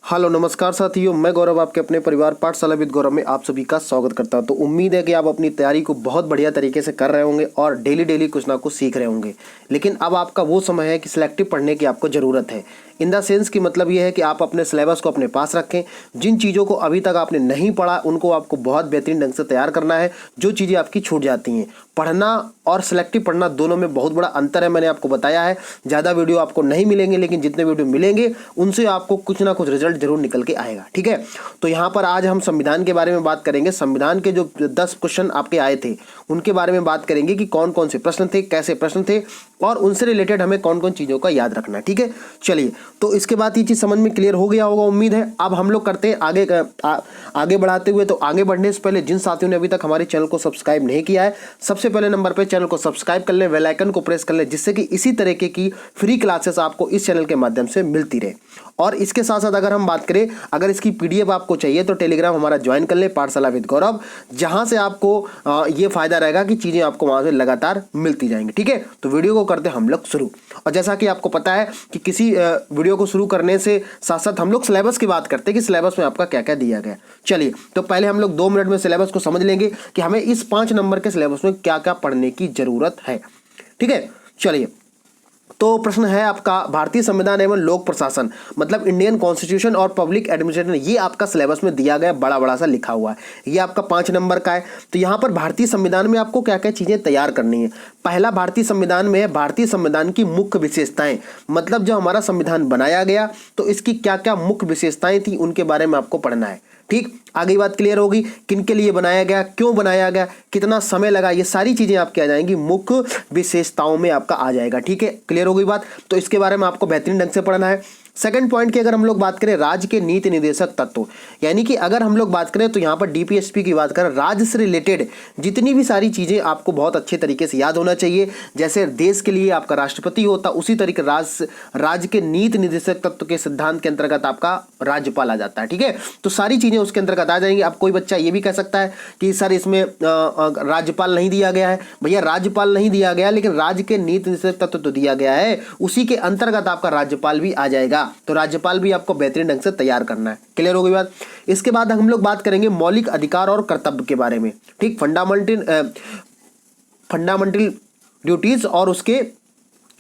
Hello नमस्कार साथियों, मैं गौरव आपके अपने परिवार पाठशाला विद गौरव में आप सभी का स्वागत करता हूं। तो उम्मीद है कि आप अपनी तैयारी को बहुत बढ़िया तरीके से कर रहे होंगे और डेली डेली कुछ ना कुछ सीख रहे होंगे। लेकिन अब आपका वो समय है कि सिलेक्टिव पढ़ने की आपको ज़रूरत है। इन द सेंस की मतलब ये है कि आप अपने सिलेबस को अपने पास रखें। जिन चीज़ों को अभी तक आपने नहीं पढ़ा उनको आपको बहुत बेहतरीन ढंग से तैयार करना है। जो चीज़ें आपकी छूट जाती हैं, पढ़ना और सिलेक्टिव पढ़ना दोनों में बहुत बड़ा अंतर है। मैंने आपको बताया है, ज़्यादा वीडियो आपको नहीं मिलेंगे, लेकिन जितने वीडियो मिलेंगे उनसे आपको कुछ ना कुछ रिजल्ट जरूर निकल के आएगा। ठीक है, तो यहाँ पर आज हम संविधान के बारे में बात करेंगे। संविधान के जो 10 क्वेश्चन आपके आए थे उनके बारे में बात करेंगे कि कौन कौन से प्रश्न थे, कैसे प्रश्न थे और उनसे रिलेटेड हमें कौन कौन चीज़ों का याद रखना है। ठीक है, चलिए, तो इसके बाद ये चीज़ समझ में क्लियर हो गया होगा उम्मीद है। अब हम लोग करते हैं आगे बढ़ाते हुए। तो आगे बढ़ने से पहले जिन साथियों ने अभी तक हमारे चैनल को सब्सक्राइब नहीं किया है, सबसे पहले नंबर पे चैनल को सब्सक्राइब कर लें, बेल आइकन को प्रेस कर लें, जिससे कि इसी तरीके की फ्री क्लासेस आपको इस चैनल के माध्यम से मिलती रहे। और इसके साथ साथ अगर हम बात करें, अगर इसकी पीडीएफ आपको चाहिए तो टेलीग्राम हमारा ज्वाइन कर लें, पाठशाला विद गौरव, जहां से आपको ये फायदा रहेगा कि चीज़ें आपको वहां से लगातार मिलती जाएंगी। ठीक है, तो वीडियो को करते हम लोग शुरू। और जैसा कि आपको पता है कि किसी वीडियो को शुरू करने से साथ साथ हम लोग सिलेबस की बात करते हैं कि सिलेबस में आपका क्या क्या दिया गया। चलिए, तो पहले हम लोग 2 मिनट में सिलेबस को समझ लेंगे कि हमें इस 5 नंबर के सिलेबस में क्या क्या पढ़ने की जरूरत है। ठीक है, चलिए, तो प्रश्न है आपका भारतीय संविधान एवं लोक प्रशासन, मतलब इंडियन कॉन्स्टिट्यूशन और पब्लिक एडमिनिस्ट्रेशन। ये आपका सिलेबस में दिया गया, बड़ा बड़ा सा लिखा हुआ है। ये आपका 5 नंबर का है। तो यहाँ पर भारतीय संविधान में आपको क्या क्या चीजें तैयार करनी है। पहला भारतीय संविधान में है भारतीय संविधान की मुख्य विशेषताएं, मतलब जब हमारा संविधान बनाया गया तो इसकी क्या क्या मुख्य विशेषताएं थी उनके बारे में आपको पढ़ना है। ठीक, आगे बात क्लियर होगी, किनके लिए बनाया गया, क्यों बनाया गया, कितना समय लगा, ये सारी चीजें आपकी आ जाएंगी, मुख्य विशेषताओं में आपका आ जाएगा। ठीक है, क्लियर हो गई बात। तो इसके बारे में आपको बेहतरीन ढंग से पढ़ना है। सेकंड पॉइंट की अगर हम लोग बात करें, राज्य के नीति निर्देशक तत्व, यानी कि अगर हम लोग बात करें तो यहाँ पर डीपीएसपी की बात करें, राज्य से रिलेटेड जितनी भी सारी चीजें आपको बहुत अच्छे तरीके से याद होना चाहिए। जैसे देश के लिए आपका राष्ट्रपति होता, उसी तरीके राज्य के नीति निर्देशक तत्व के सिद्धांत के अंतर्गत आपका राज्यपाल आ जाता है। ठीक है, तो सारी चीजें उसके अंतर्गत आ जाएंगी। अब कोई बच्चा ये भी कह सकता है कि सर इसमें राज्यपाल नहीं दिया गया है। भैया, राज्यपाल नहीं दिया गया, लेकिन राज्य के नीति निर्देशक तत्व तो दिया गया है, उसी के अंतर्गत आपका राज्यपाल भी आ जाएगा। तो राज्यपाल भी आपको बेहतरीन ढंग से तैयार करना है। क्लियर हो गई बात। इसके बाद हम लोग बात करेंगे मौलिक अधिकार और कर्तव्य के बारे में। ठीक, फंडामेंटल ड्यूटीज और उसके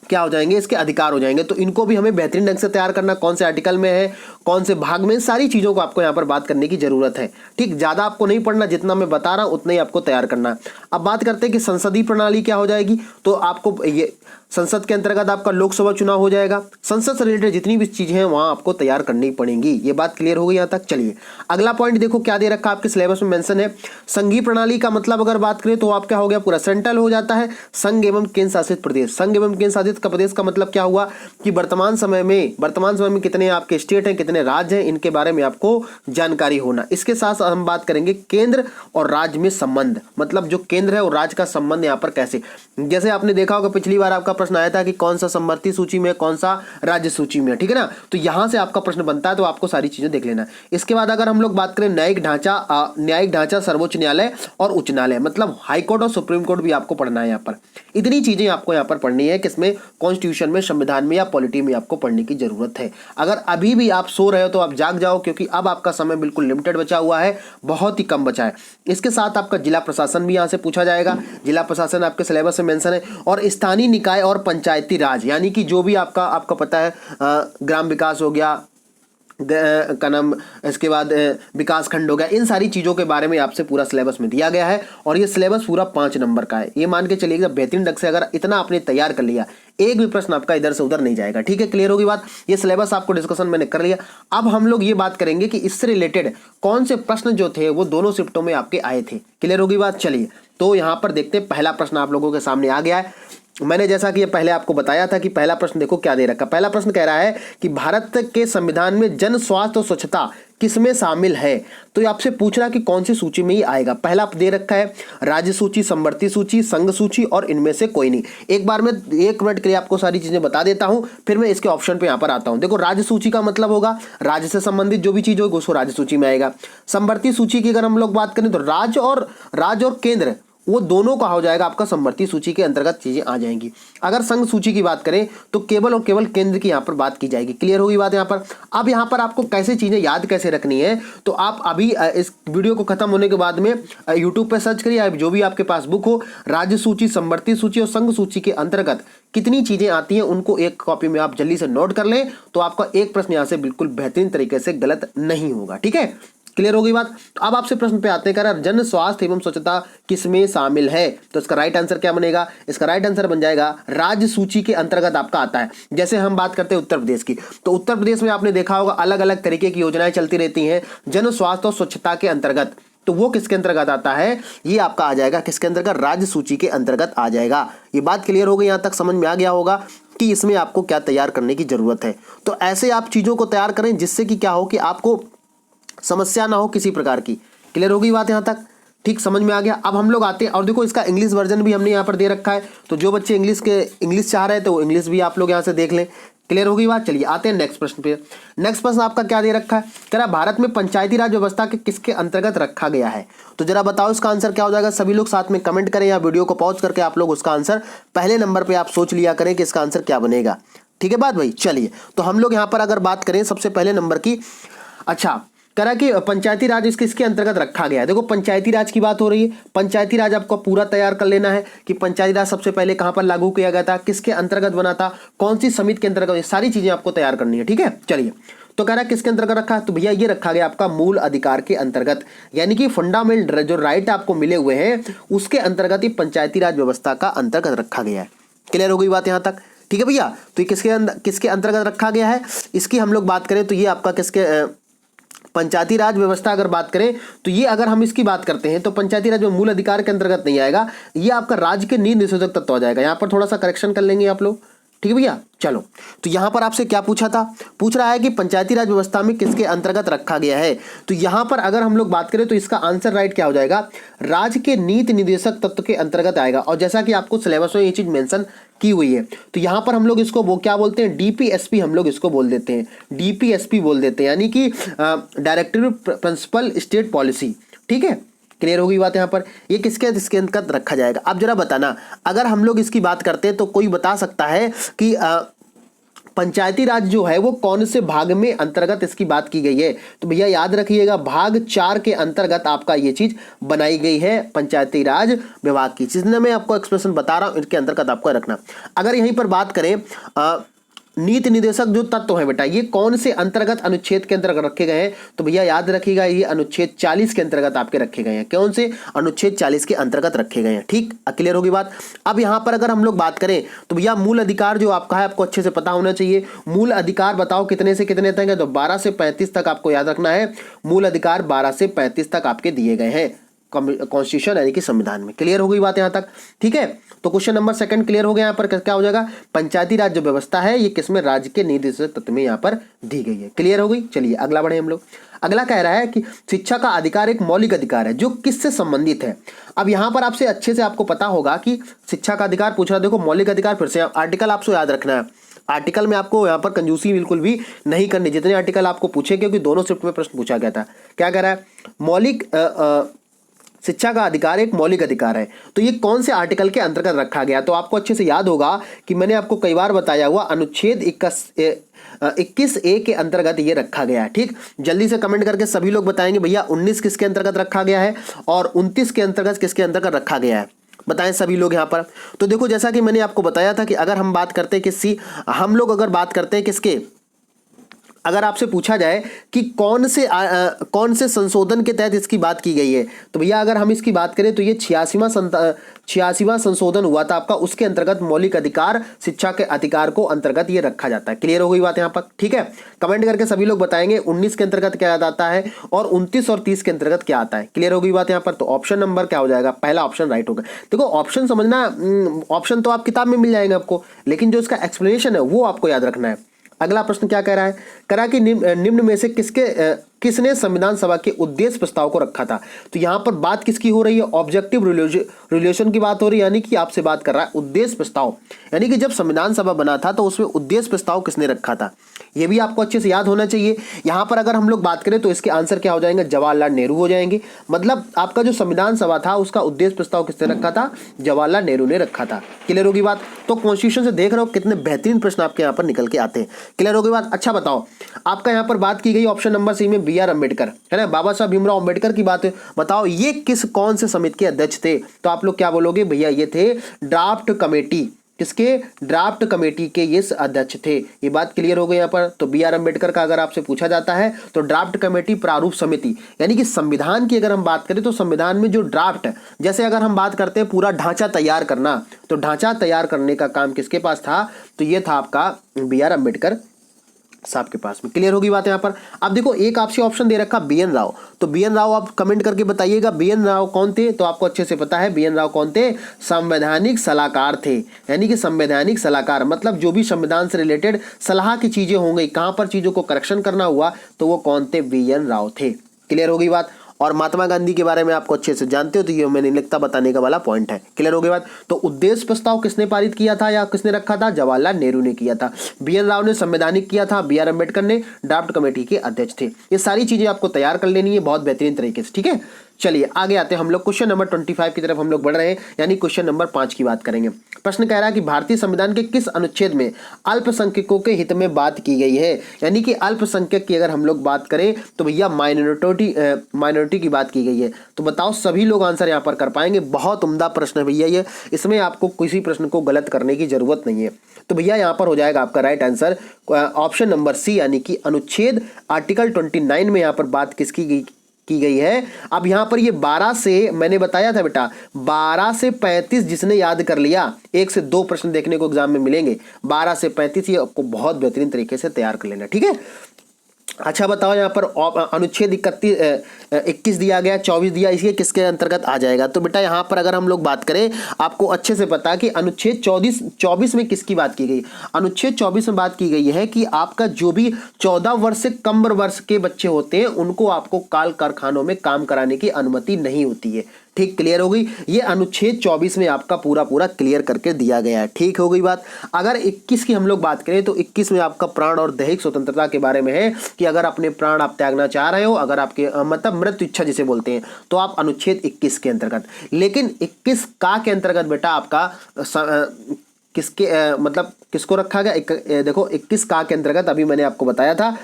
क्या हो जाएंगे, इसके अधिकार हो जाएंगे। तो इनको भी हमें बेहतरीन ढंग से तैयार करना, कौन से आर्टिकल में है, कौन से भाग में, सारी चीजों को आपको यहाँ पर बात करने की जरूरत है। ठीक, ज्यादा आपको नहीं पढ़ना, जितना मैं बता रहा हूं उतना ही आपको तैयार करना है। अब बात करते हैं कि संसदीय प्रणाली क्या हो जाएगी। तो आपको ये संसद के अंतर्गत आपका लोकसभा चुनाव हो जाएगा। संसद से रिलेटेड जितनी भी चीजें हैं वहां आपको तैयार करनी पड़ेंगी। ये बात क्लियर हो गई यहाँ तक। चलिए, अगला पॉइंट देखो क्या दे रखा आपके सिलेबस में मेंशन है। संघीय प्रणाली का मतलब अगर बात करें तो आप क्या हो गया, पूरा सेंट्रल हो जाता है। संघ एवं केंद्र शासित प्रदेश, संघ एवं केंद्र शासित प्रदेश का मतलब क्या हुआ कि वर्तमान समय में कितने आपके स्टेट हैं, कितने राज्य हैं, इनके बारे में आपको जानकारी होना। इसके साथ हम बात करेंगे केंद्र और राज्य में संबंध, मतलब जो केंद्र है और राज्य का संबंध यहाँ पर कैसे। जैसे आपने देखा होगा पिछली बार आपका प्रश्न आया था कि कौन सा समवर्ती सूची में, कौन सा राज्य सूची में, ठीक है ना। तो यहां से आपका प्रश्न बनता है, तो आपको सारी चीजें देख लेना। इसके बाद अगर हम लोग बात करें न्यायिक ढांचा, सर्वोच्च न्यायालय और उच्च न्यायालय, मतलब हाई कोर्ट और सुप्रीम कोर्ट भी आपको पढ़ना है। यहाँ पर इतनी चीजें आपको यहाँ पर पढ़नी है, किसमें, कॉन्स्टिट्यूशन में, संविधान में या पॉलिटी में आपको पढ़ने की जरूरत है। अगर अभी भी आप सो रहे हो तो आप जाग जाओ, क्योंकि अब आपका समय बिल्कुल लिमिटेड बचा हुआ है, बहुत ही कम बचा है। इसके साथ आपका जिला प्रशासन भी यहाँ से पूछा जाएगा। जिला प्रशासन आपके सिलेबस में मेंशन है। और स्थानीय निकाय और पंचायती राज, यानी कि जो भी आपका पता है, ग्राम विकास हो गया का नाम, इसके बाद विकास खंड हो गया, इन सारी चीज़ों के बारे में आपसे पूरा सिलेबस में दिया गया है। और ये सिलेबस पूरा 5 नंबर का है। ये मान के चलिएगा बेहतरीन ढंग से अगर इतना आपने तैयार कर लिया, एक भी प्रश्न आपका इधर से उधर नहीं जाएगा। ठीक है, क्लियर होगी बात। ये सिलेबस आपको डिस्कशन मैंने कर लिया। अब हम लोग ये बात करेंगे कि इससे रिलेटेड कौन से प्रश्न जो थे वो दोनों शिफ्टों में आपके आए थे। क्लियर होगी बात। चलिए, तो यहाँ पर देखते हैं, पहला प्रश्न आप लोगों के सामने आ गया है। मैंने जैसा कि ये पहले आपको बताया था कि पहला प्रश्न देखो क्या दे रखा। पहला प्रश्न कह रहा है कि भारत के संविधान में जन स्वास्थ्य और स्वच्छता किसमें शामिल है। तो ये आपसे पूछ रहा है कि कौन सी सूची में ये आएगा। पहला दे रखा है राज्य सूची, समवर्ती सूची, संघ सूची और इनमें से कोई नहीं। एक बार मैं 1 मिनट के लिए आपको सारी चीजें बता देता हूं, फिर मैं इसके ऑप्शन पे यहाँ पर आता हूं। देखो, राज्य सूची का मतलब होगा राज्य से संबंधित जो भी चीज होगी उसको राज्य सूची में आएगा। समवर्ती सूची की अगर हम लोग बात करें तो राज्य और केंद्र वो दोनों का हो जाएगा आपका समवर्ती सूची के अंतर्गत चीजें आ जाएंगी। अगर संघ सूची की बात करें तो केवल और केवल केंद्र की यहाँ पर बात की जाएगी। क्लियर होगी बात यहाँ पर। अब यहाँ पर आपको कैसे चीजें याद कैसे रखनी है, तो आप अभी इस वीडियो को खत्म होने के बाद में यूट्यूब पे सर्च करिए, जो भी आपके पास बुक हो, राज्य सूची, समवर्ती सूची और संघ सूची के अंतर्गत कितनी चीजें आती हैं उनको एक कॉपी में आप जल्दी से नोट कर लें, तो आपका एक प्रश्न यहाँ से बिल्कुल बेहतरीन तरीके से गलत नहीं होगा। ठीक है, क्लियर हो गई बात। तो अब आपसे प्रश्न पे आते हैं, कह जन स्वास्थ्य एवं स्वच्छता किसमें शामिल है, तो इसका राइट आंसर क्या बनेगा, इसका राइट आंसर बन जाएगा राज्य सूची के अंतर्गत आपका आता है। जैसे हम बात करते हैं उत्तर प्रदेश की, तो उत्तर प्रदेश में आपने देखा होगा अलग अलग तरीके की योजनाएं चलती रहती हैं जन स्वास्थ्य और स्वच्छता के अंतर्गत, तो वो किसके अंतर्गत आता है, ये आपका आ जाएगा किसके अंतर्गत, राज्य सूची के अंतर्गत आ जाएगा। ये बात क्लियर हो गई, यहां तक समझ में आ गया होगा कि इसमें आपको क्या तैयार करने की जरूरत है। तो ऐसे आप चीजों को तैयार करें जिससे कि क्या हो कि आपको समस्या ना हो किसी प्रकार की। क्लियर हो गई बात यहां तक, ठीक समझ में आ गया। अब हम लोग आते हैं और देखो इसका इंग्लिश वर्जन भी हमने यहाँ पर दे रखा है, तो जो बच्चे इंग्लिश चाह रहे हैं तो वो इंग्लिश भी आप लोग यहाँ से देख लें। क्लियर हो गई बात। चलिए आते हैं नेक्स्ट प्रश्न पे। नेक्स्ट प्रश्न आपका क्या दे रखा है, कह रहा भारत में पंचायती राज व्यवस्था के किसके अंतर्गत रखा गया है, तो जरा बताओ इसका आंसर क्या हो जाएगा। सभी लोग साथ में कमेंट करें या वीडियो को पॉज करके आप लोग उसका आंसर पहले नंबर पे आप सोच लिया करें कि इसका आंसर क्या बनेगा। ठीक है बात भाई। चलिए तो हम लोग यहाँ पर अगर बात करें सबसे पहले नंबर की, अच्छा करा कि पंचायती राज इसके अंतर्गत रखा गया है। देखो पंचायती राज की बात हो रही है, पंचायती राज आपको पूरा तैयार कर लेना है कि पंचायती राज सबसे पहले कहां पर लागू किया गया था, किसके अंतर्गत बना था, कौन सी समिति के अंतर्गत, ये सारी चीजें आपको तैयार करनी है। ठीक है चलिए, तो कह रहा है किसके अंतर्गत रखा है, तो भैया ये रखा गया आपका मूल अधिकार के अंतर्गत, यानी कि फंडामेंटल जो राइट आपको मिले हुए हैं उसके अंतर्गत ही पंचायती राज व्यवस्था का अंतर्गत रखा गया है। क्लियर हो गई बात यहां तक। ठीक है भैया, तो ये किसके अंतर्गत रखा गया है, इसकी हम लोग बात करें तो ये आपका किसके, पंचायती राज व्यवस्था अगर बात करें तो ये अगर हम इसकी बात करते हैं तो पंचायती राज में मूल अधिकार के अंतर्गत नहीं आएगा, ये आपका राज्य के नीति निषेधक तत्व आ जाएगा। यहां पर थोड़ा सा करेक्शन कर लेंगे आप लोग। ठीक है भैया, चलो तो यहां पर आपसे क्या पूछा था, पूछ रहा है कि पंचायती राज व्यवस्था में किसके अंतर्गत रखा गया है, तो यहां पर अगर हम लोग बात करें तो इसका आंसर राइट क्या हो जाएगा, राज्य के नीति निर्देशक तत्व के अंतर्गत आएगा। और जैसा कि आपको सिलेबस में ये चीज मेंशन की हुई है, तो यहां पर हम लोग इसको वो क्या बोलते हैं, डीपीएसपी हम लोग इसको बोल देते हैं, डीपीएसपी बोल देते हैं, यानी कि डायरेक्टिव प्रिंसिपल स्टेट पॉलिसी। ठीक है, क्लियर हो गई बात यहाँ पर। ये किसके अंतर्गत रखा जाएगा, अब जरा बताना, अगर हम लोग इसकी बात करते हैं तो कोई बता सकता है कि पंचायती राज जो है वो कौन से भाग में अंतर्गत इसकी बात की गई है, तो भैया याद रखिएगा भाग 4 के अंतर्गत आपका ये चीज बनाई गई है पंचायती राज विभाग की। जितने मैं आपको एक्सप्रेशन बता रहा हूं इनके अंतर्गत आपको रखना। अगर यहीं पर बात करें नीति निदेशक जो तत्व है बेटा, ये कौन से अंतर्गत अनुच्छेद के अंतर्गत रखे गए हैं, तो भैया याद रखिएगा ये अनुच्छेद 40 के अंतर्गत आपके रखे गए हैं। कौन से, अनुच्छेद 40 के अंतर्गत रखे गए हैं। ठीक, क्लियर होगी बात। अब यहां पर अगर हम लोग बात करें तो भैया मूल अधिकार जो आपका है आपको अच्छे से पता होना चाहिए। मूल अधिकार बताओ कितने से कितने तक है, तो 12 से 35 तक आपको याद रखना है। मूल अधिकार 12 से 35 तक आपके दिए गए हैं कॉन्स्टिट्यूशन यानी कि संविधान में। क्लियर हो गई बात यहां तक। ठीक है, तो क्वेश्चन नंबर 2 क्लियर हो गया। यहाँ पर क्या हो जाएगा, पंचायती राज जो व्यवस्था है ये किसमें, राज्य के नीति निषेधक तत्व में यहाँ पर दी गई है। क्लियर हो गई। चलिए अगला बढ़े हम लोग। अगला कह रहा है कि शिक्षा का अधिकार एक मौलिक अधिकार है जो किससे संबंधित है। अब यहाँ पर आपसे अच्छे से आपको पता होगा कि शिक्षा का अधिकार पूछ रहा, देखो मौलिक अधिकार, फिर से आर्टिकल आपको याद रखना है। आर्टिकल में आपको यहाँ पर कंजूसी बिल्कुल भी नहीं करनी, जितने आर्टिकल आपको पूछे, क्योंकि दोनों शिफ्ट में प्रश्न पूछा गया था। क्या कह रहा है, मौलिक शिक्षा का अधिकार एक मौलिक अधिकार है, तो ये कौन से आर्टिकल के अंतर्गत रखा गया, तो आपको अच्छे से याद होगा कि मैंने आपको कई बार बताया हुआ अनुच्छेद 21A के अंतर्गत ये रखा गया है। ठीक, जल्दी से कमेंट करके सभी लोग बताएंगे भैया 19 किसके अंतर्गत रखा गया है और 29 के अंतर्गत किसके अंतर्गत रखा गया है, बताएं सभी लोग यहाँ पर। तो देखो जैसा कि मैंने आपको बताया था कि अगर हम बात करते हैं हम लोग अगर बात करते हैं किसके, अगर आपसे पूछा जाए कि कौन से संशोधन के तहत इसकी बात की गई है, तो भैया अगर हम इसकी बात करें तो ये 86वां संशोधन हुआ था आपका, उसके अंतर्गत मौलिक अधिकार शिक्षा के अधिकार को अंतर्गत ये रखा जाता है। क्लियर हो गई बात यहाँ पर। ठीक है, कमेंट करके सभी लोग बताएंगे 19 के अंतर्गत क्या आता है और 29 और 30 के अंतर्गत क्या आता है। क्लियर हो गई बात यहाँ पर। तो ऑप्शन नंबर क्या हो जाएगा, पहला ऑप्शन राइट होगा। देखो ऑप्शन समझना, ऑप्शन तो आप किताब में मिल जाएंगे आपको, लेकिन जो इसका एक्सप्लेनेशन है वो आपको याद रखना है। अगला प्रश्न क्या कह रहा है, कह रहा है कि निम्न में से किसके किसने संविधान सभा के उद्देश्य प्रस्ताव को रखा था? तो यहां पर बात किसकी हो रही है? ऑब्जेक्टिव रिलेशन की बात हो रही है, यानी कि आपसे बात कर रहा है उद्देश्य प्रस्ताव, यानी कि जब संविधान सभा बना था तो उसमें उद्देश्य प्रस्ताव किसने रखा था, ये भी आपको अच्छे से याद होना चाहिए। यहां पर अगर हम लोग बात करें तो इसके आंसर क्या हो जाएंगे? जवाहरलाल नेहरू हो जाएंगे। मतलब आपका जो संविधान सभा था उसका उद्देश्य प्रस्ताव किसने रखा था? जवाहरलाल नेहरू ने रखा था। क्लियर होगी बात? तो कॉन्स्टिट्यूशन से देख रहे हो कितने बेहतरीन प्रश्न आपके यहाँ पर निकल के आते हैं। क्लियर होगी बात? अच्छा बताओ, आपका यहाँ पर बात की गई ऑप्शन नंबर सी में बी आर अम्बेडकर, है ना, बाबा साहब भीमराव अम्बेडकर की बात है। बताओ ये कौन से समिति के अध्यक्ष थे? तो आप लोग क्या बोलोगे? भैया ये थे ड्राफ्ट कमेटी, किसके? ड्राफ्ट कमेटी के ये अध्यक्ष थे। ये बात क्लियर हो गई यहाँ पर। तो बी आर अम्बेडकर का अगर आपसे पूछा जाता है तो ड्राफ्ट कमेटी प्रारूप समिति, यानी कि संविधान की अगर हम बात करें तो संविधान में जो ड्राफ्ट, जैसे अगर हम बात करते हैं पूरा ढांचा तैयार करना, तो ढांचा तैयार करने का काम किसके पास था? तो ये था आपका बी आर अम्बेडकर साहब के पास में। क्लियर होगी बात यहाँ पर। अब देखो एक आपसे ऑप्शन दे रखा बी एन राव, तो बी एन राव आप कमेंट करके बताइएगा बी एन राव कौन थे? तो आपको अच्छे से पता है बी एन राव कौन थे? संवैधानिक सलाहकार थे, यानी कि संवैधानिक सलाहकार मतलब जो भी संविधान से रिलेटेड सलाह की चीजें होंगी, कहां पर चीजों को करेक्शन करना हुआ, तो वो कौन थे? बी एन राव थे। क्लियर होगी बात? और महात्मा गांधी के बारे में आपको अच्छे से जानते हो, तो ये मैंने लिखता बताने का वाला पॉइंट है। क्लियर हो गई बात? तो उद्देश्य प्रस्ताव किसने पारित किया था या किसने रखा था? जवाहरलाल नेहरू ने किया था। बी एन राव ने संवैधानिक किया था, बी आर अम्बेडकर ने ड्राफ्ट कमेटी के अध्यक्ष थे। ये सारी चीजें आपको तैयार कर लेनी है बहुत बेहतरीन तरीके से, ठीक है। चलिए आगे आते हैं हम लोग क्वेश्चन नंबर 25 की तरफ हम लोग बढ़ रहे हैं, यानी क्वेश्चन नंबर 5 की बात करेंगे। प्रश्न कह रहा है कि भारतीय संविधान के किस अनुच्छेद में अल्पसंख्यकों के हित में बात की गई है? यानी कि अल्पसंख्यक की अगर हम लोग बात करें तो भैया माइनॉरिटी की बात की गई है। तो बताओ सभी लोग आंसर यहाँ पर कर पाएंगे। बहुत उम्दा प्रश्न है भैया ये, इसमें आपको किसी प्रश्न को गलत करने की जरूरत नहीं है। तो भैया यहाँ पर हो जाएगा आपका right answer option number C, यानी कि अनुच्छेद आर्टिकल 29 में यहाँ पर बात किसकी की गई है। अब यहां पर ये 12 से, मैंने बताया था बेटा 12 से 35 जिसने याद कर लिया, 1 से 2 प्रश्न देखने को एग्जाम में मिलेंगे। 12 से 35 ये आपको बहुत बेहतरीन तरीके से तैयार कर लेना, ठीक है। अच्छा बताओ यहाँ पर अनुच्छेद 21 दिया गया, 24 दिया, इसके किसके अंतर्गत आ जाएगा? तो बेटा यहाँ पर अगर हम लोग बात करें, आपको अच्छे से पता कि अनुच्छेद 24 में किसकी बात की गई? अनुच्छेद 24 में बात की गई है कि आपका जो भी 14 वर्ष से कम वर्ष के बच्चे होते हैं उनको आपको काल कारखानों में काम कराने की अनुमति नहीं होती है। ठीक, क्लियर हो गई? ये अनुच्छेद 24 में आपका पूरा क्लियर करके दिया गया है। ठीक हो गई बात। अगर 21 की हम लोग बात करें तो 21 में आपका प्राण और दैहिक स्वतंत्रता के बारे में है कि अगर अपने प्राण आप त्यागना चाह रहे हो, अगर आपके मतलब मृत्यु इच्छा जिसे बोलते हैं, तो आप अनुच्छेद 21 के अंतर्गत। लेकिन 21 का के अंतर्गत बेटा आपका किसके मतलब किसको रखा गया? देखो 21 का के अंतर्गत अभी मैंने आपको बताया था,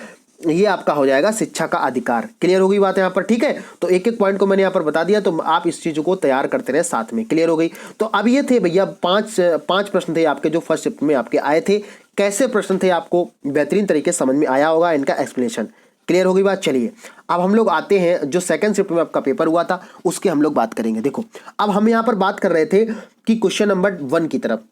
ये आपका हो जाएगा शिक्षा का अधिकार। क्लियर हो गई बात यहाँ पर, ठीक है। तो एक एक पॉइंट को मैंने यहाँ पर बता दिया, तो आप इस चीज को तैयार करते रहे साथ में। क्लियर हो गई? तो अब ये थे भैया पांच प्रश्न थे आपके जो फर्स्ट शिफ्ट में आपके आए थे। कैसे प्रश्न थे आपको बेहतरीन तरीके से समझ में आया होगा इनका एक्सप्लेनेशन। क्लियर हो गई बात? चलिए अब हम लोग आते हैं जो सेकंड शिफ्ट में आपका पेपर हुआ था उसके हम लोग बात करेंगे। देखो अब हम यहाँ पर बात कर रहे थे कि क्वेश्चन नंबर 1 की तरफ,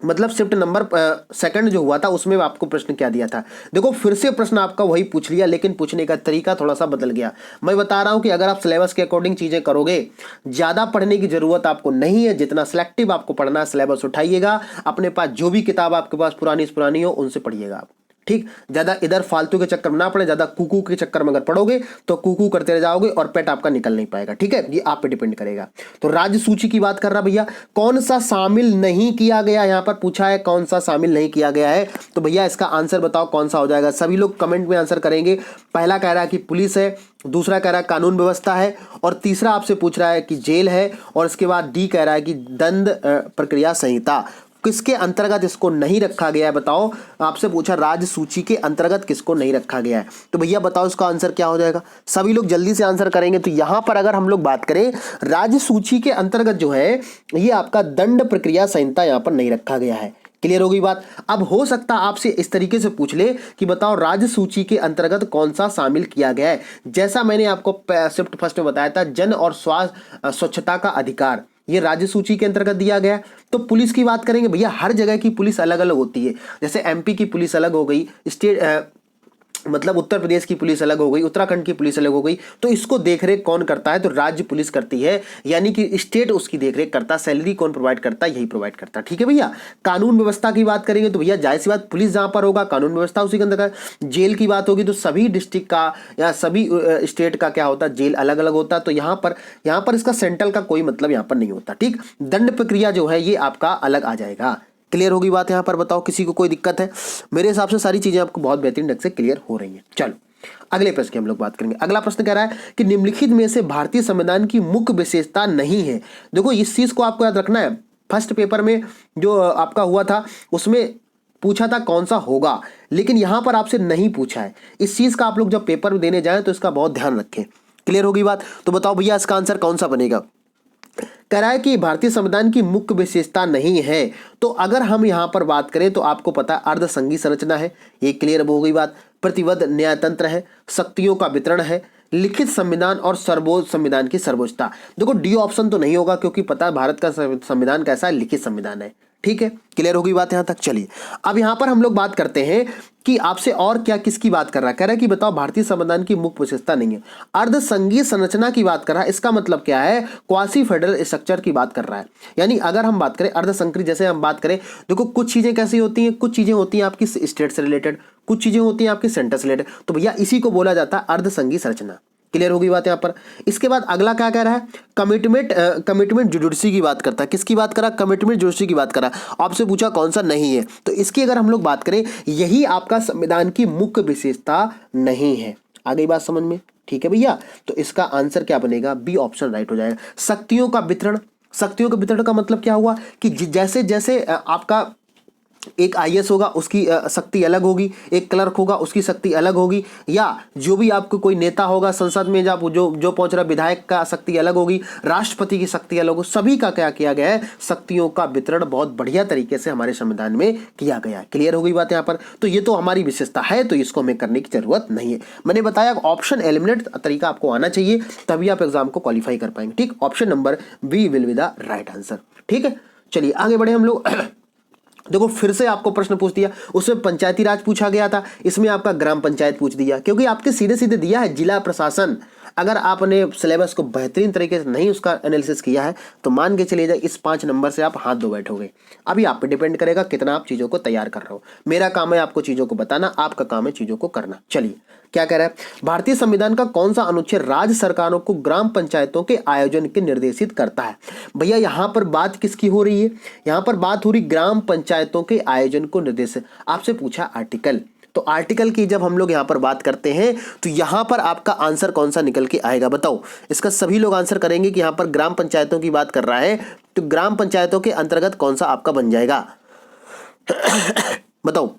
मतलब शिफ्ट नंबर सेकंड जो हुआ था उसमें आपको प्रश्न क्या दिया था। देखो फिर से प्रश्न आपका वही पूछ लिया, लेकिन पूछने का तरीका थोड़ा सा बदल गया। मैं बता रहा हूं कि अगर आप सिलेबस के अकॉर्डिंग चीजें करोगे, ज्यादा पढ़ने की जरूरत आपको नहीं है। जितना सिलेक्टिव आपको पढ़ना है, सिलेबस उठाइएगा, अपने पास जो भी किताब आपके पास पुरानी हो उनसे पढ़िएगा आप। ठीक, ज्यादा इधर फालतू के चक्कर में ना पड़े। ज्यादा कुकू के चक्कर में अगर पढ़ोगे तो कुकू करते रह जाओगे और पेट आपका निकल नहीं पाएगा। ठीक है, ये आप पे डिपेंड करेगा। तो राज्य सूची की बात कर रहा भैया, कौन सा शामिल नहीं किया गया, यहां पर पूछा है कौन सा शामिल नहीं किया गया है। तो भैया इसका आंसर बताओ कौन सा हो जाएगा। सभी लोग कमेंट में आंसर करेंगे। पहला कह रहा है कि पुलिस है, दूसरा कह रहा है कानून व्यवस्था है, और तीसरा आपसे पूछ रहा है कि जेल है, और इसके बाद डी कह रहा है कि दंड प्रक्रिया संहिता। किसके अंतर्गत इसको नहीं रखा गया है बताओ। आपसे पूछा राज्य सूची के अंतर्गत किसको नहीं रखा गया है, तो भैया बताओ इसका आंसर क्या हो जाएगा। सभी लोग जल्दी से आंसर करेंगे। तो यहां पर अगर हम लोग बात करें राज्य सूची के अंतर्गत जो है ये आपका दंड प्रक्रिया संहिता यहां पर नहीं रखा गया है। क्लियर हो गई बात। अब हो सकता है आपसे इस तरीके से पूछ ले कि बताओ राज्य सूची के अंतर्गत कौन सा शामिल किया गया है। जैसा मैंने आपको शिफ्ट फर्स्ट में बताया था, जन और स्वच्छता का अधिकार ये राज्य सूची के अंतर्गत दिया गया है। तो पुलिस की बात करेंगे भैया, हर जगह की पुलिस अलग अलग होती है। जैसे एमपी की पुलिस अलग हो गई, स्टेट मतलब उत्तर प्रदेश की पुलिस अलग हो गई, उत्तराखंड की पुलिस अलग हो गई, तो इसको देखरेख कौन करता है? तो राज्य पुलिस करती है, यानी कि स्टेट उसकी देखरेख करता है। सैलरी कौन प्रोवाइड करता है? यही प्रोवाइड करता है। ठीक है भैया। कानून व्यवस्था की बात करेंगे तो भैया जाहिर सी बात, पुलिस जहां पर होगा कानून व्यवस्था उसी के अंदर का। जेल की बात होगी तो सभी डिस्ट्रिक्ट का या सभी स्टेट का क्या होता है? जेल अलग अलग होता है। तो यहाँ पर इसका सेंट्रल का कोई मतलब यहाँ पर नहीं होता। ठीक, दंड प्रक्रिया जो है ये आपका अलग आ जाएगा। क्लियर होगी बात यहाँ पर? बताओ किसी को कोई दिक्कत है? मेरे हिसाब से सारी चीजें आपको बहुत बेहतरीन ढंग से क्लियर हो रही हैं। चलो अगले प्रश्न की हम लोग बात करेंगे। अगला प्रश्न कह रहा है कि निम्नलिखित में से भारतीय संविधान की मुख्य विशेषता नहीं है। देखो इस चीज को आपको याद रखना है। फर्स्ट पेपर में जो आपका हुआ था उसमें पूछा था कौन सा होगा, लेकिन यहां पर आपसे नहीं पूछा है। इस चीज का आप लोग जब पेपर देने जाएं तो इसका बहुत ध्यान रखें। क्लियर होगी बात? तो बताओ भैया इसका आंसर कौन सा बनेगा? कह रहा है कि भारतीय संविधान की मुख्य विशेषता नहीं है। तो अगर हम यहां पर बात करें तो आपको पता है अर्धसंघीय संरचना है, ये क्लियर हो गई बात। प्रतिबद्ध न्यायतंत्र है, शक्तियों का वितरण है, लिखित संविधान और सर्वोच्च संविधान की सर्वोच्चता। देखो डी ऑप्शन तो नहीं होगा क्योंकि पता है भारत का संविधान कैसा है? लिखित संविधान है। ठीक है, क्लियर होगी बात यहां तक? चलिए अब यहां पर हम लोग बात करते हैं कि आपसे और क्या किसकी बात कर रहा है। कह रहा है कि बताओ भारतीय संविधान की मुख्य विशेषता नहीं है, अर्धसंघीय संरचना की बात कर रहा है। इसका मतलब क्या है? क्वासी फेडरल स्ट्रक्चर की बात कर रहा है। यानी अगर हम बात करें अर्धसंकरी, जैसे हम बात करें, देखो कुछ चीजें कैसी होती हैं, कुछ चीजें होती हैं आपकी स्टेट से रिलेटेड, कुछ चीजें होती हैं आपकी सेंटर से रिलेटेड। तो भैया इसी को बोला जाता है अर्धसंघीय संरचना। क्लियर होगी बात यहाँ पर? इसके बाद अगला क्या कह रहा है? कमिटमेंट जुडिशरी की बात करता है। किसकी बात करा? कमिटमेंट जुडिशरी की बात करा। आपसे पूछा कौन सा नहीं है, तो इसकी अगर हम लोग बात करें, यही आपका संविधान की मुख्य विशेषता नहीं है। आ गई बात समझ में? ठीक है भैया, तो इसका आंसर क्या बनेगा? बी ऑप्शन राइट हो जाएगा। शक्तियों का वितरण, शक्तियों का वितरण का मतलब क्या हुआ कि जैसे जैसे आपका एक आईएएस होगा उसकी शक्ति अलग होगी, एक क्लर्क होगा उसकी शक्ति अलग होगी, या जो भी आपको कोई नेता होगा संसद में जब जो पहुंच रहा विधायक का शक्ति अलग होगी, राष्ट्रपति की शक्ति अलग होगी। सभी का क्या किया गया है? शक्तियों का वितरण बहुत बढ़िया तरीके से हमारे संविधान में किया गया है। क्लियर हो गई बात यहाँ पर? तो ये तो हमारी विशेषता है, तो इसको हमें करने की जरूरत नहीं है। मैंने बताया ऑप्शन एलिमिनेट तरीका आपको आना चाहिए, तभी आप एग्जाम को क्वालिफाई कर पाएंगे। ठीक, option number B will be the right answer. ठीक है, चलिए आगे बढ़े हम लोग। देखो फिर से आपको प्रश्न पूछ दिया, उसमें पंचायती राज पूछा गया था, इसमें आपका ग्राम पंचायत पूछ दिया, क्योंकि आपके सीधे सीधे दिया है जिला प्रशासन। अगर आपने सिलेबस को बेहतरीन तरीके से नहीं उसका एनालिसिस किया है तो मान के चलिए जाए इस 5 नंबर से आप हाथ धो बैठोगे। अभी आप पे डिपेंड करेगा कितना आप चीज़ों को तैयार कर रहे हो। मेरा काम है आपको चीज़ों को बताना, आपका काम है चीज़ों को करना। चलिए क्या कह रहा है? भारतीय संविधान का कौन सा अनुच्छेद राज्य सरकारों को ग्राम पंचायतों के आयोजन के निर्देशित करता है? भैया यहां पर बात किसकी हो रही है? यहां पर बात हो रही ग्राम पंचायतों के आयोजन को निर्देशित। आपसे पूछा आर्टिकल, तो आर्टिकल की जब हम लोग यहां पर बात करते हैं तो यहां पर आपका आंसर कौन सा निकल के आएगा? बताओ। इसका सभी लोग आंसर करेंगे कि यहां पर ग्राम पंचायतों की बात कर रहा है, तो ग्राम पंचायतों के अंतर्गत कौन सा आपका बन जाएगा? बताओ।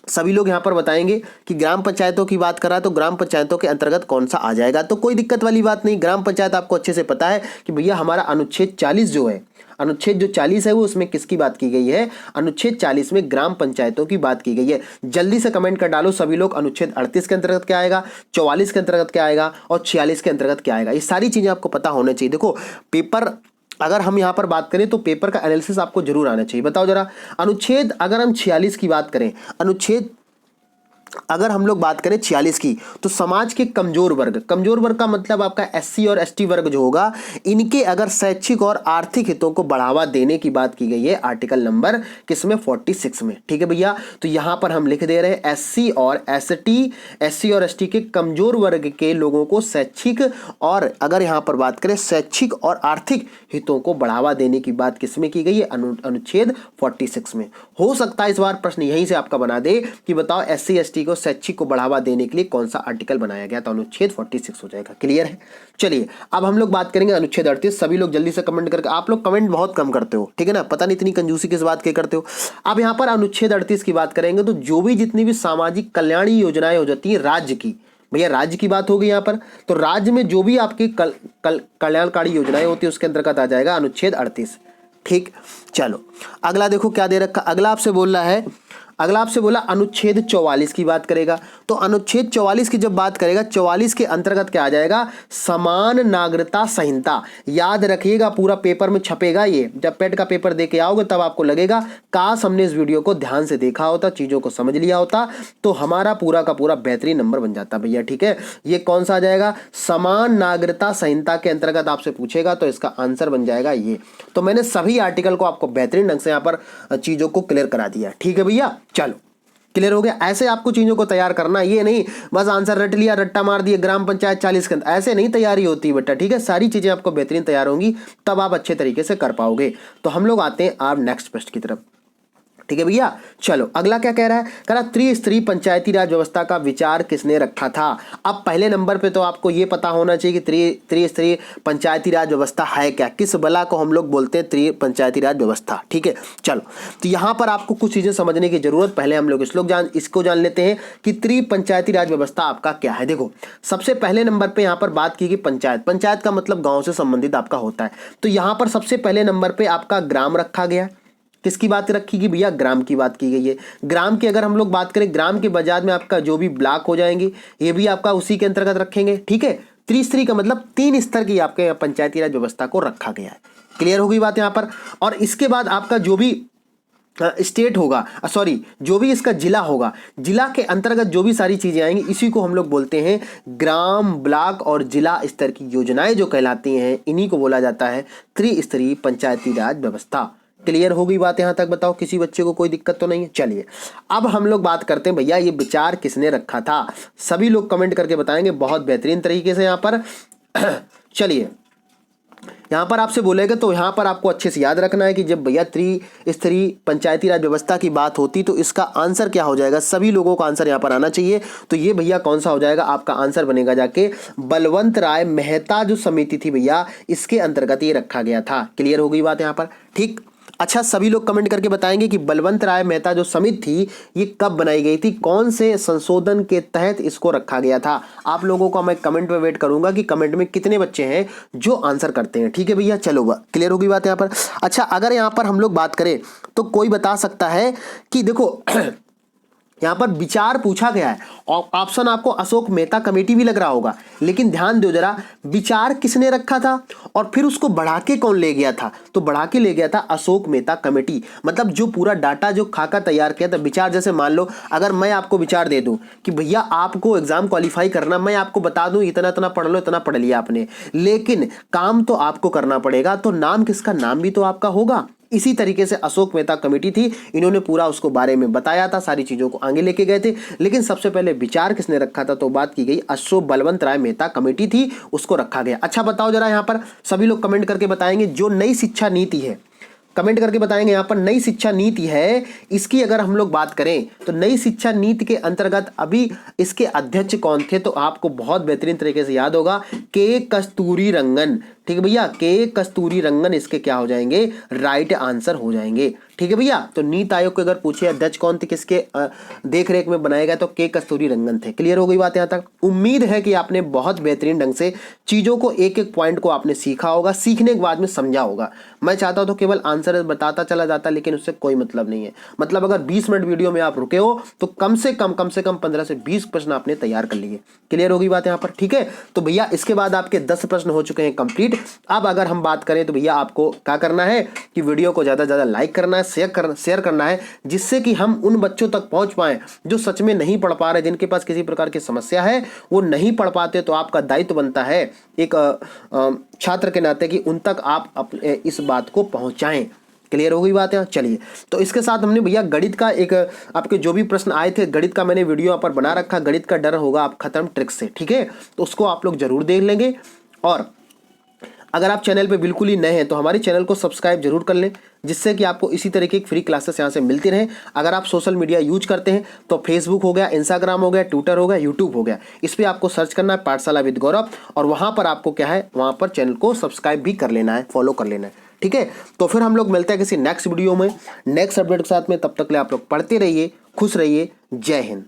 सभी लोग यहां पर बताएंगे कि ग्राम पंचायतों की बात कर रहा है तो ग्राम पंचायतों के अंतर्गत कौन सा आ जाएगा। तो कोई दिक्कत वाली बात नहीं, ग्राम पंचायत आपको अच्छे से पता है कि भैया हमारा अनुच्छेद 40 जो है, अनुच्छेद जो 40 है वो उसमें किसकी बात की गई है? अनुच्छेद 40 में ग्राम पंचायतों की बात की गई है। जल्दी से कमेंट कर डालो सभी लोग, अनुच्छेद 38 के अंतर्गत क्या आएगा, 44 के अंतर्गत क्या आएगा और 46 के अंतर्गत क्या आएगा। ये सारी चीजें आपको पता होना चाहिए। देखो पेपर अगर हम यहां पर बात करें तो पेपर का एनालिसिस आपको जरूर आना चाहिए। बताओ जरा, अनुच्छेद अगर हम 46 की बात करें, अनुच्छेद अगर हम लोग बात करें 46 की, तो समाज के कमजोर वर्ग, कमजोर वर्ग का मतलब आपका एससी और एसटी वर्ग जो होगा, इनके अगर शैक्षिक और आर्थिक हितों को बढ़ावा देने की बात की गई है आर्टिकल नंबर किसमें? 46 में। ठीक है भैया, तो यहां पर हम लिख दे रहे हैं एससी और एसटी के कमजोर वर्ग के लोगों को शैक्षिक और अगर यहां पर बात करें शैक्षिक और आर्थिक हितों को बढ़ावा देने की बात किसमें की गई है? अनुच्छेद 46 में। हो सकता है इस बार प्रश्न यहीं से आपका बना दे कि बताओ एससी एसटी को शैक्षिक को बढ़ावा देने के लिए कौन सा आर्टिकल बनाया गया? तो अनुच्छेद 46 हो जाएगा। क्लियर है? चलिए अब हम लोग बात करेंगे अनुच्छेद 38। सभी लोग जल्दी से कमेंट करके, आप लोग कमेंट बहुत कम करते हो, ठीक है ना, पता नहीं इतनी कंजूसी किस बात के करते हो। अब यहां पर अनुच्छेद 38 की बात करेंगे तो जो भी जितनी भी सामाजिक कल्याणी योजनाएं हो जाती है राज्य की, भैया राज्य की बात होगी यहां पर, तो राज्य में जो भी आपकी कल्याणकारी योजनाएं होती है उसके अंतर्गत आ जाएगा अनुच्छेद 38। ठीक, चलो अगला देखो क्या दे रखा। अगला आपसे बोल रहा है अगला आपसे बोला अनुच्छेद 44 की बात करेगा, तो अनुच्छेद 44 की जब बात करेगा, 44 के अंतर्गत क्या आ जाएगा, समान नागरिकता संहिता। याद रखिएगा, पूरा पेपर में छपेगा ये, जब पेट का पेपर दे के आओगे तब आपको लगेगा काश हमने इस वीडियो को ध्यान से देखा होता, चीजों को समझ लिया होता, तो हमारा पूरा का पूरा बेहतरीन नंबर बन जाता भैया। ठीक है, ये कौन सा आ जाएगा, समान नागरिकता संहिता के अंतर्गत आपसे पूछेगा, तो इसका आंसर बन जाएगा ये। तो मैंने सभी आर्टिकल को आपको बेहतरीन ढंग से यहाँ पर चीजों को क्लियर करा दिया। ठीक है भैया, चलो क्लियर हो गया। ऐसे आपको चीजों को तैयार करना, ये नहीं बस आंसर रट लिया, रट्टा मार दिया, ग्राम पंचायत 40 के अंदर, ऐसे नहीं तैयारी होती बेटा। ठीक है, सारी चीजें आपको बेहतरीन तैयार होंगी, तब आप अच्छे तरीके से कर पाओगे। तो हम लोग आते हैं आप नेक्स्ट प्रश्न की तरफ। ठीक है भैया, चलो अगला क्या कह रहा है, कह रहा त्रिस्तरीय पंचायती राज व्यवस्था का विचार किसने रखा था। अब पहले नंबर पे तो आपको ये पता होना चाहिए कि त्रिस्तरीय पंचायती राज व्यवस्था है क्या, किस बला को हम लोग बोलते हैं त्रिस्तरीय पंचायती राज व्यवस्था। ठीक है, चलो तो यहाँ पर आपको कुछ चीजें समझने की जरूरत, पहले हम लोग इसको जान लेते हैं कि त्रिस्तरीय पंचायती राज व्यवस्था आपका क्या है। देखो सबसे पहले नंबर पे यहाँ पर बात की गई पंचायत, पंचायत का मतलब गाँव से संबंधित आपका होता है। तो यहाँ पर सबसे पहले नंबर पे आपका ग्राम रखा गया। किसकी बात रखी गई भैया, ग्राम की बात की गई है। ग्राम की अगर हम लोग बात करें, ग्राम के बाजार में आपका जो भी ब्लॉक हो जाएंगे, ये भी आपका उसी के अंतर्गत रखेंगे। ठीक है, त्रिस्तरीय का मतलब 3 स्तर की आपके पंचायती राज व्यवस्था को रखा गया है। क्लियर हो गई बात यहाँ पर। और इसके बाद आपका जो भी स्टेट होगा, सॉरी जो भी इसका जिला होगा, जिला के अंतर्गत जो भी सारी चीजें आएंगी, इसी को हम लोग बोलते हैं ग्राम, ब्लॉक और जिला स्तर की योजनाएं जो कहलाती हैं, इन्हीं को बोला जाता है त्रिस्तरीय पंचायती राज व्यवस्था। क्लियर हो गई बात यहाँ तक, बताओ किसी बच्चे को कोई दिक्कत तो नहीं है। चलिए अब हम लोग बात करते हैं भैया ये विचार किसने रखा था। सभी लोग कमेंट करके बताएंगे बहुत बेहतरीन तरीके से यहाँ पर। चलिए यहाँ पर आपसे बोलेगा, तो यहाँ पर आपको अच्छे से याद रखना है कि जब भैया त्रिस्तरीय पंचायती राज व्यवस्था की बात होती तो इसका आंसर क्या हो जाएगा, सभी लोगों का आंसर यहाँ पर आना चाहिए। तो ये भैया कौन सा हो जाएगा, आपका आंसर बनेगा जाके बलवंत राय मेहता जो समिति थी भैया, इसके अंतर्गत ये रखा गया था। क्लियर हो गई बात यहाँ पर। ठीक, अच्छा सभी लोग कमेंट करके बताएंगे कि बलवंत राय मेहता जो समिति थी ये कब बनाई गई थी, कौन से संशोधन के तहत इसको रखा गया था। आप लोगों को मैं कमेंट में वेट करूंगा कि कमेंट में कितने बच्चे हैं जो आंसर करते हैं। ठीक है भैया, चलो क्लियर होगी बात यहाँ पर। अच्छा अगर यहाँ पर हम लोग बात करें तो कोई बता सकता है कि देखो यहाँ पर विचार पूछा गया है और ऑप्शन आपको अशोक मेहता कमेटी भी लग रहा होगा, लेकिन ध्यान दो जरा, विचार किसने रखा था और फिर उसको बढ़ा के कौन ले गया था, तो बढ़ा के ले गया था अशोक मेहता कमेटी। मतलब जो पूरा डाटा जो खाका तैयार किया था, विचार जैसे मान लो अगर मैं आपको विचार दे दूं कि भैया आपको एग्जाम क्वालिफाई करना, मैं आपको बता दूं इतना इतना पढ़ लो, इतना पढ़ लिया आपने, लेकिन काम तो आपको करना पड़ेगा, तो नाम किसका, नाम भी तो आपका होगा। इसी तरीके से अशोक मेहता कमेटी थी, इन्होंने पूरा उसको बारे में बताया था, सारी चीजों को आगे लेके गए थे। लेकिन सबसे पहले विचार किसने रखा था, तो बात की गई अशोक बलवंत राय मेहता कमेटी थी, उसको रखा गया। अच्छा बताओ जरा यहाँ पर सभी लोग कमेंट करके बताएंगे, जो नई शिक्षा नीति है, कमेंट करके बताएंगे यहाँ पर नई शिक्षा नीति है, इसकी अगर हम लोग बात करें तो नई शिक्षा नीति के अंतर्गत अभी इसके अध्यक्ष कौन थे, तो आपको बहुत बेहतरीन तरीके से याद होगा, के कस्तूरी रंगन। ठीक है भैया, के कस्तूरी रंगन इसके क्या हो जाएंगे, राइट आंसर हो जाएंगे। ठीक है भैया, तो नीति आयोग के अगर पूछे अध्यक्ष कौन थे, किसके देख रेख में बनाए गए, तो के कस्तूरी रंगन थे। क्लियर हो गई बात यहाँ तक। उम्मीद है कि आपने बहुत बेहतरीन ढंग से चीजों को, एक एक पॉइंट को आपने सीखा होगा, सीखने के बाद में समझा होगा। मैं चाहता हूं तो केवल आंसर बताता चला जाता, लेकिन उससे कोई मतलब नहीं है। मतलब अगर 20 मिनट वीडियो में आप रुके हो तो कम से कम 15 से 20 प्रश्न आपने तैयार कर लिए। क्लियर हो गई बात यहाँ पर। ठीक है, तो भैया इसके बाद आपके 10 प्रश्न हो चुके हैं कंप्लीट। अब अगर हम बात करें तो भैया आपको क्या करना है कि वीडियो को ज्यादा से ज्यादा लाइक करना है, शेयर करना है, जिससे कि हम उन बच्चों तक पहुंच पाए जो सच में नहीं पढ़ पा रहे, जिनके पास किसी प्रकार की समस्या है, वो नहीं पढ़ पाते। तो आपका दायित्व बनता है एक छात्र के नाते कि उन तक आप इस बात को पहुंचाएं। क्लियर हो गई बात है। चलिए, तो इसके साथ हमने भैया गणित का एक, आपके जो भी प्रश्न आए थे गणित का मैंने वीडियो यहाँ पर बना रखा, गणित का डर होगा आप खत्म ट्रिक से। ठीक है, तो उसको आप लोग जरूर देख लेंगे। और अगर आप चैनल पे बिल्कुल ही नए हैं तो हमारे चैनल को सब्सक्राइब जरूर कर लें, जिससे कि आपको इसी तरीके की फ्री क्लासेस यहाँ से मिलती रहे। अगर आप सोशल मीडिया यूज करते हैं तो फेसबुक हो गया, इंस्टाग्राम हो गया, ट्विटर हो गया, यूट्यूब हो गया, इस पर आपको सर्च करना है पाठशाला विद गौरव, और वहाँ पर आपको क्या है, वहाँ पर चैनल को सब्सक्राइब भी कर लेना है, फॉलो कर लेना है। ठीक है, तो फिर हम लोग मिलते हैं किसी नेक्स्ट वीडियो में नेक्स्ट अपडेट के साथ में। तब तक के लिए आप लोग पढ़ते रहिए, खुश रहिए। जय हिंद।